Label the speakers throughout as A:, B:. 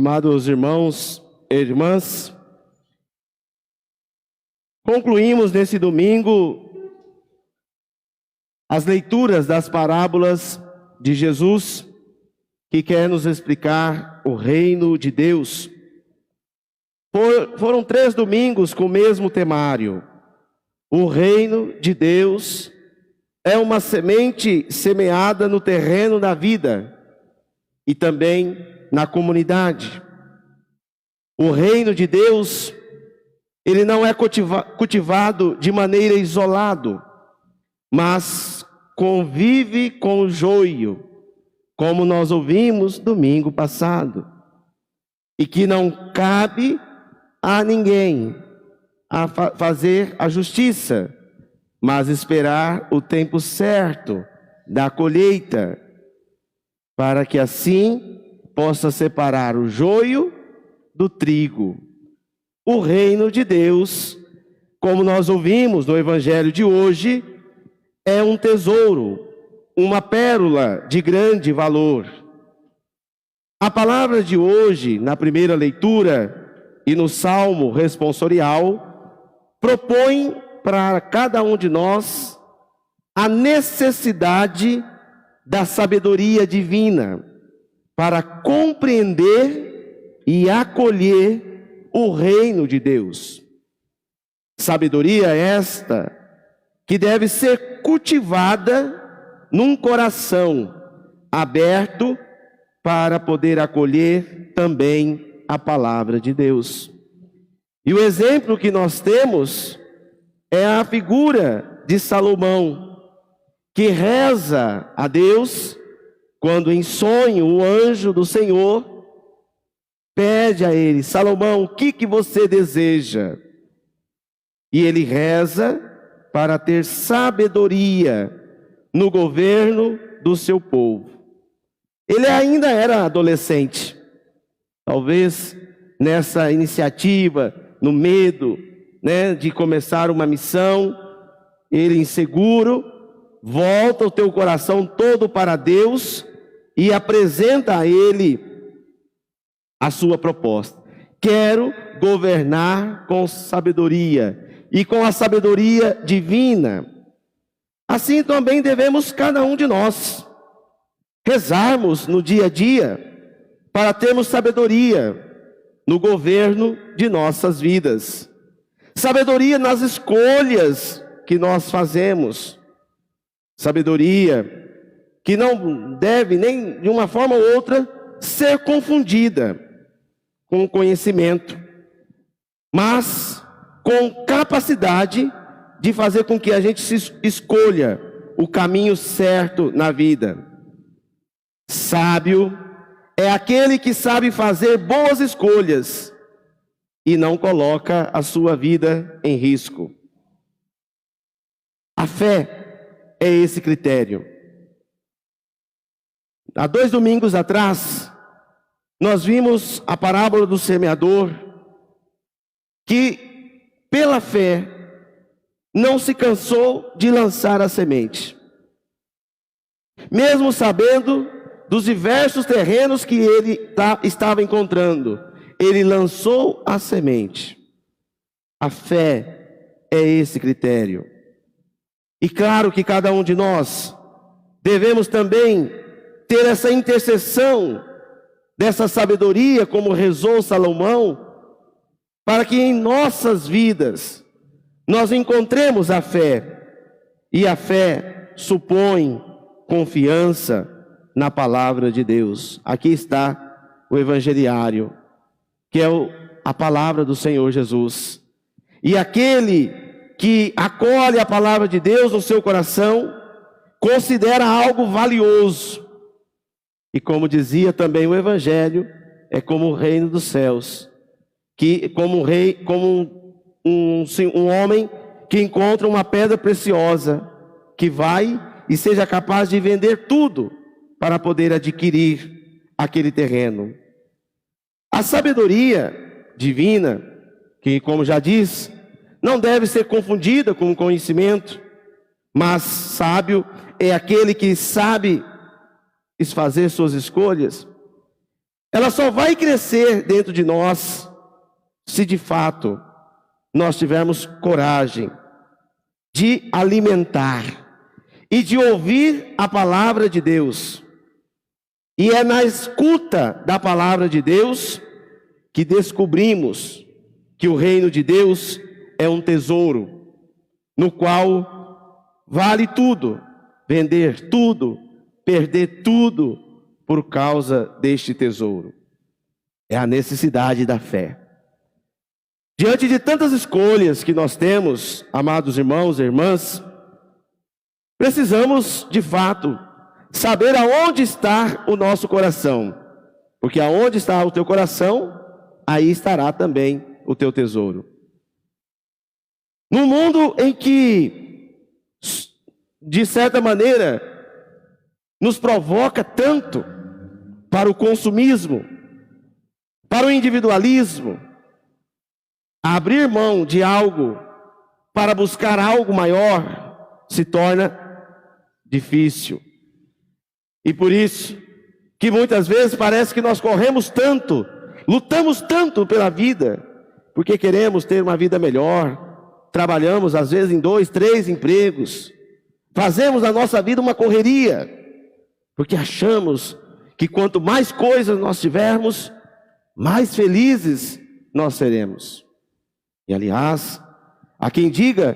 A: Amados irmãos e irmãs, concluímos nesse domingo as leituras das parábolas de Jesus, que quer nos explicar o reino de Deus. Foram 3 domingos com o mesmo temário. O reino de Deus é uma semente semeada no terreno da vida e também na comunidade. O reino de Deus, ele não é cultivado de maneira isolada, mas convive com o joio, como nós ouvimos domingo passado, e que não cabe a ninguém a fazer a justiça, mas esperar o tempo certo da colheita, para que assim possa separar o joio do trigo. O reino de Deus, como nós ouvimos no evangelho de hoje, é um tesouro, uma pérola de grande valor. A palavra de hoje, na primeira leitura e no salmo responsorial, propõe para cada um de nós a necessidade da sabedoria divina para compreender e acolher o reino de Deus. Sabedoria esta que deve ser cultivada num coração aberto para poder acolher também a palavra de Deus. E o exemplo que nós temos é a figura de Salomão, que reza a Deus quando em sonho o anjo do Senhor pede a ele: Salomão, o que você deseja? E ele reza para ter sabedoria no governo do seu povo. Ele ainda era adolescente, talvez nessa iniciativa, no medo, de começar uma missão, ele inseguro, volta o teu coração todo para Deus e apresenta a Ele a sua proposta. Quero governar com sabedoria e com a sabedoria divina. Assim também devemos cada um de nós rezarmos no dia a dia para termos sabedoria no governo de nossas vidas. Sabedoria nas escolhas que nós fazemos. Sabedoria que não deve nem de uma forma ou outra ser confundida com conhecimento, mas com capacidade de fazer com que a gente se escolha o caminho certo na vida. Sábio é aquele que sabe fazer boas escolhas e não coloca a sua vida em risco. A fé é esse critério. Há 2 domingos atrás, nós vimos a parábola do semeador, que pela fé não se cansou de lançar a semente. Mesmo sabendo dos diversos terrenos que ele estava encontrando, ele lançou a semente. A fé é esse critério. E claro que cada um de nós devemos também ter essa intercessão dessa sabedoria, como rezou Salomão, para que em nossas vidas nós encontremos a fé. E a fé supõe confiança na palavra de Deus. Aqui está o evangeliário, que é a palavra do Senhor Jesus. E aquele que acolhe a palavra de Deus no seu coração, considera algo valioso. E como dizia também o evangelho, é como o reino dos céus, que como um homem que encontra uma pedra preciosa, que vai e seja capaz de vender tudo para poder adquirir aquele terreno. A sabedoria divina, que como já diz, não deve ser confundida com o conhecimento, mas sábio é aquele que sabe fazer suas escolhas. ela só vai crescer dentro de nós se de fato nós tivermos coragem de alimentar e de ouvir a palavra de Deus. E é na escuta da palavra de Deus que descobrimos que o reino de Deus é um tesouro, no qual vale tudo, vender tudo, perder tudo por causa deste tesouro. É a necessidade da fé. Diante de tantas escolhas que nós temos, amados irmãos e irmãs, precisamos, de fato, saber aonde está o nosso coração. Porque aonde está o teu coração, aí estará também o teu tesouro. No mundo em que, de certa maneira, nos provoca tanto para o consumismo, para o individualismo, abrir mão de algo para buscar algo maior se torna difícil. E por isso que muitas vezes parece que nós corremos tanto, lutamos tanto pela vida, porque queremos ter uma vida melhor, trabalhamos às vezes em 2, 3 empregos, fazemos da nossa vida uma correria, porque achamos que quanto mais coisas nós tivermos, mais felizes nós seremos. E aliás, há quem diga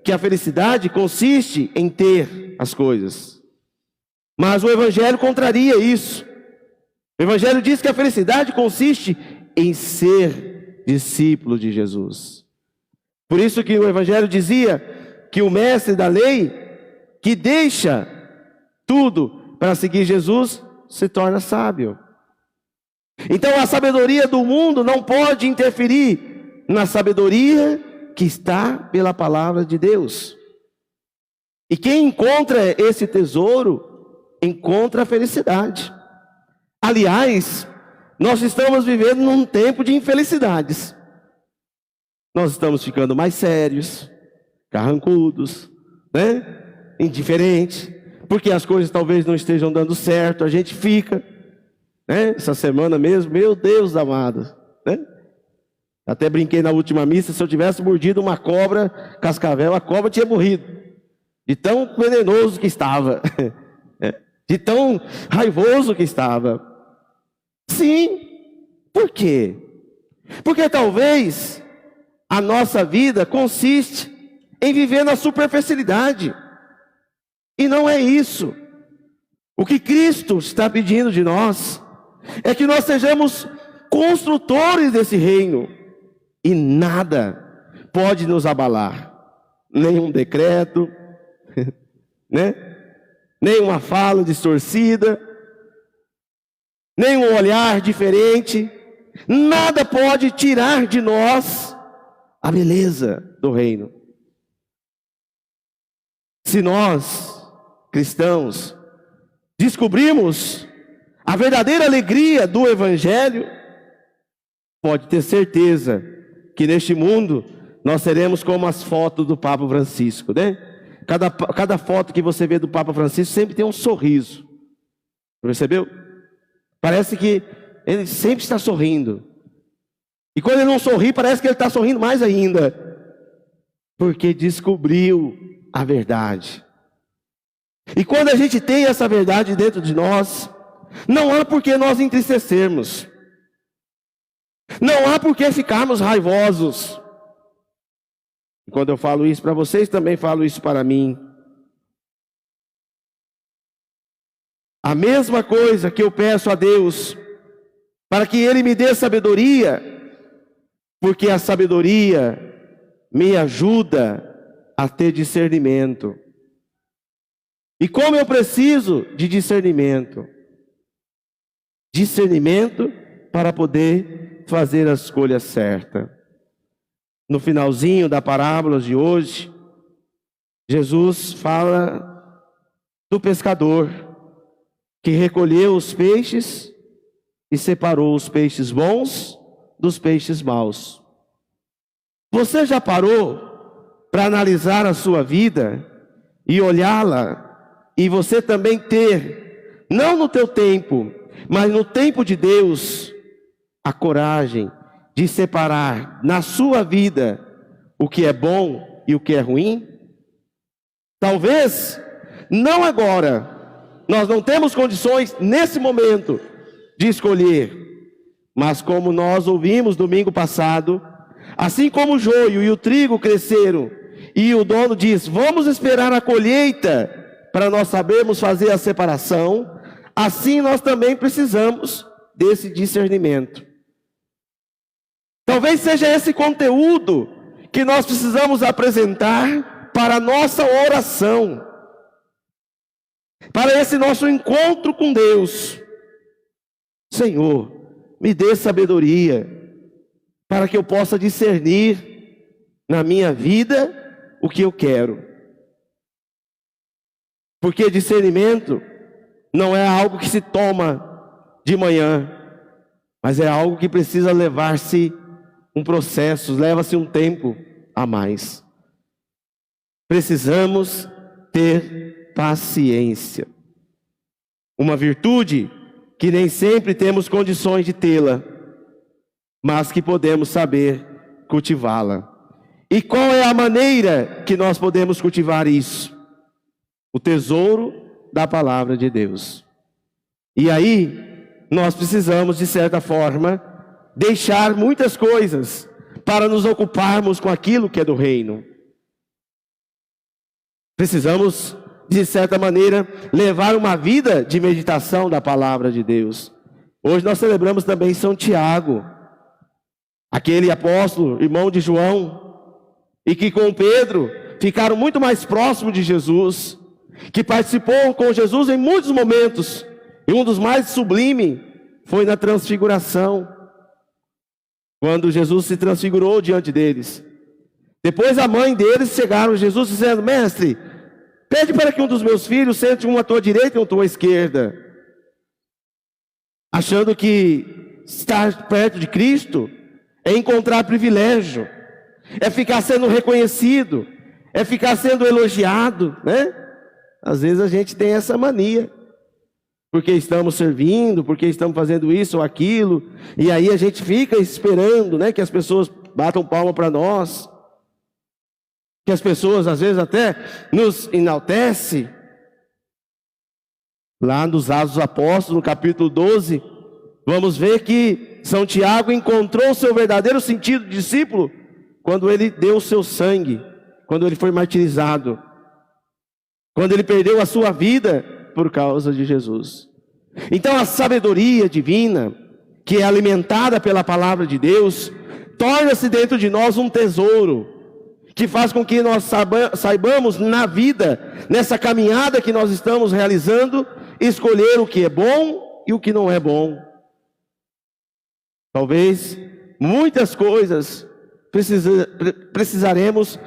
A: que a felicidade consiste em ter as coisas. Mas o Evangelho contraria isso. O Evangelho diz que a felicidade consiste em ser discípulo de Jesus. Por isso que o Evangelho dizia que o mestre da lei, que deixa tudo para seguir Jesus, se torna sábio. Então a sabedoria do mundo não pode interferir na sabedoria que está pela palavra de Deus. E quem encontra esse tesouro, encontra a felicidade. Aliás, nós estamos vivendo num tempo de infelicidades. Nós estamos ficando mais sérios, carrancudos, né? Indiferentes, porque as coisas talvez não estejam dando certo, a gente fica, né? Essa semana mesmo, meu Deus amado, né? Até brinquei na última missa, se eu tivesse mordido uma cobra cascavel, a cobra tinha morrido, de tão venenoso que estava, de tão raivoso que estava. Sim, por quê? Porque talvez a nossa vida consiste em viver na superficialidade, e não é isso. O que Cristo está pedindo de nós é que nós sejamos construtores desse reino, e nada pode nos abalar, nenhum decreto, né? Nem uma fala distorcida, nem um olhar diferente, nada pode tirar de nós a beleza do reino. Se nós, cristãos, descobrimos a verdadeira alegria do Evangelho, pode ter certeza que neste mundo nós seremos como as fotos do Papa Francisco, né? Cada foto que você vê do Papa Francisco sempre tem um sorriso. Percebeu? Parece que ele sempre está sorrindo. E quando ele não sorri, parece que ele está sorrindo mais ainda. Porque descobriu a verdade. E quando a gente tem essa verdade dentro de nós, não há por que nós entristecermos. Não há por que ficarmos raivosos. E quando eu falo isso para vocês, também falo isso para mim. A mesma coisa que eu peço a Deus, para que Ele me dê sabedoria, porque a sabedoria me ajuda a ter discernimento. E como eu preciso de discernimento? Discernimento para poder fazer a escolha certa. No finalzinho da parábola de hoje, Jesus fala do pescador que recolheu os peixes e separou os peixes bons dos peixes maus. Você já parou para analisar a sua vida e olhá-la, e você também ter, não no teu tempo, Mas no tempo de Deus, a coragem de separar na sua vida o que é bom e o que é ruim, talvez não agora, nós não temos condições nesse momento de escolher, mas como nós ouvimos domingo passado, assim como o joio e o trigo cresceram, e o dono diz: vamos esperar a colheita para nós sabermos fazer a separação, assim nós também precisamos desse discernimento. Talvez seja esse conteúdo que nós precisamos apresentar para a nossa oração, para esse nosso encontro com Deus. Senhor, me dê sabedoria para que eu possa discernir na minha vida o que eu quero. Porque discernimento não é algo que se toma de manhã, mas é algo que precisa levar-se um processo, leva-se um tempo a mais. Precisamos ter paciência. Uma virtude que nem sempre temos condições de tê-la, mas que podemos saber cultivá-la. E qual é a maneira que nós podemos cultivar isso? O tesouro da palavra de Deus. E aí, nós precisamos, de certa forma, deixar muitas coisas para nos ocuparmos com aquilo que é do reino. Precisamos, de certa maneira, levar uma vida de meditação da palavra de Deus. Hoje nós celebramos também São Tiago, aquele apóstolo, irmão de João, e que com Pedro ficaram muito mais próximos de Jesus, que participou com Jesus em muitos momentos, e um dos mais sublimes foi na transfiguração, quando Jesus se transfigurou diante deles. Depois a mãe deles chegaram a Jesus dizendo: mestre, pede para que um dos meus filhos sente um à tua direita e um à tua esquerda. Achando que estar perto de Cristo é encontrar privilégio, é ficar sendo reconhecido, é ficar sendo elogiado, né? Às vezes a gente tem essa mania, porque estamos servindo, porque estamos fazendo isso ou aquilo, e aí a gente fica esperando, né, que as pessoas batam palma para nós, que as pessoas às vezes até nos enaltecem. Lá nos Atos dos Apóstolos, no capítulo 12, vamos ver que São Tiago encontrou o seu verdadeiro sentido de discípulo quando ele deu o seu sangue, quando ele foi martirizado, quando ele perdeu a sua vida por causa de Jesus. Então a sabedoria divina, que é alimentada pela palavra de Deus, torna-se dentro de nós um tesouro, que faz com que nós saibamos na vida, nessa caminhada que nós estamos realizando, escolher o que é bom e o que não é bom. Talvez muitas coisas precisaremos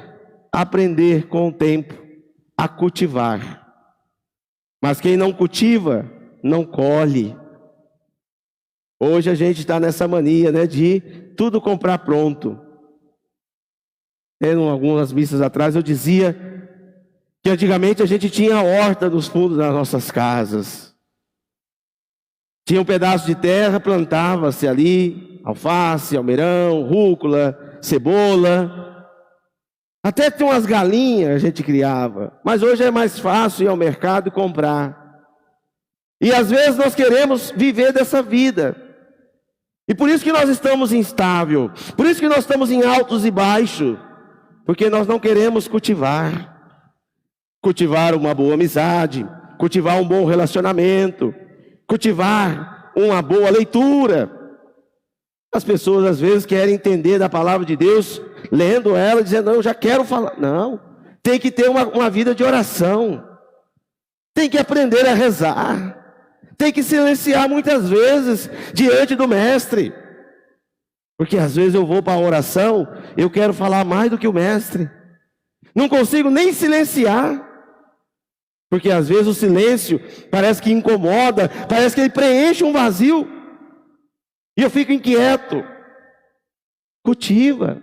A: aprender com o tempo a cultivar. Mas quem não cultiva, não colhe. Hoje a gente está nessa mania, né, de tudo comprar pronto. Em algumas missas atrás eu dizia que antigamente a gente tinha horta nos fundos das nossas casas. Tinha um pedaço de terra, plantava-se ali alface, almeirão, rúcula, cebola. Até tem umas galinhas a gente criava. Mas hoje é mais fácil ir ao mercado e comprar. E às vezes nós queremos viver dessa vida. E por isso que nós estamos instável. Por isso que nós estamos em altos e baixos. Porque nós não queremos cultivar. Cultivar uma boa amizade. Cultivar um bom relacionamento. Cultivar uma boa leitura. As pessoas às vezes querem entender da palavra de Deus, lendo ela, dizendo: não, eu já quero falar. Não, tem que ter uma vida de oração. Tem que aprender a rezar. Tem que silenciar muitas vezes diante do mestre. Porque às vezes eu vou para a oração, eu quero falar mais do que o mestre. Não consigo nem silenciar. Porque às vezes o silêncio parece que incomoda, parece que ele preenche um vazio. E eu fico inquieto. Cultiva.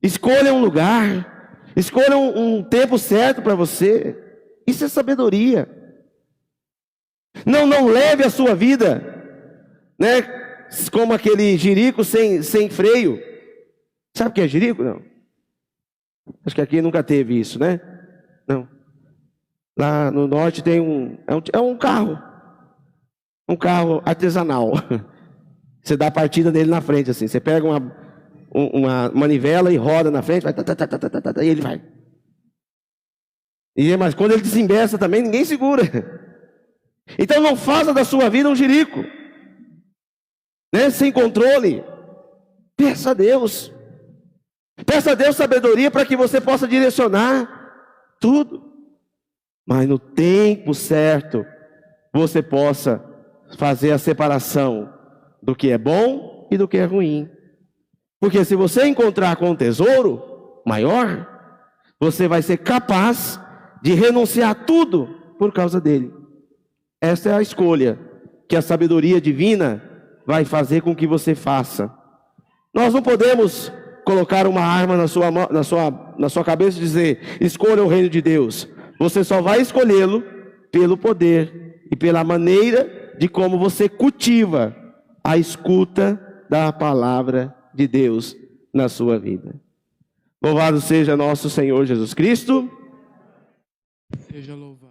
A: Escolha um lugar. Escolha um tempo certo para você. Isso é sabedoria. Não leve a sua vida, né, como aquele jirico sem freio. Sabe o que é jirico? Não. Acho que aqui nunca teve isso, né? Não. Lá no norte tem um carro artesanal. Você dá a partida dele na frente, assim. Você pega uma manivela e roda na frente, vai, e ele vai. Mas quando ele desembeça também, ninguém segura. Então não faça da sua vida um jirico, né? Sem controle. Peça a Deus. Peça a Deus sabedoria para que você possa direcionar tudo. Mas no tempo certo, você possa fazer a separação do que é bom e do que é ruim. Porque se você encontrar com um tesouro maior, você vai ser capaz de renunciar a tudo por causa dele. Essa é a escolha que a sabedoria divina vai fazer com que você faça. Nós não podemos colocar uma arma na sua cabeça e dizer: escolha o reino de Deus. Você só vai escolhê-lo pelo poder e pela maneira de como você cultiva a escuta da palavra de Deus na sua vida. Louvado seja nosso Senhor Jesus Cristo.
B: Seja louvado.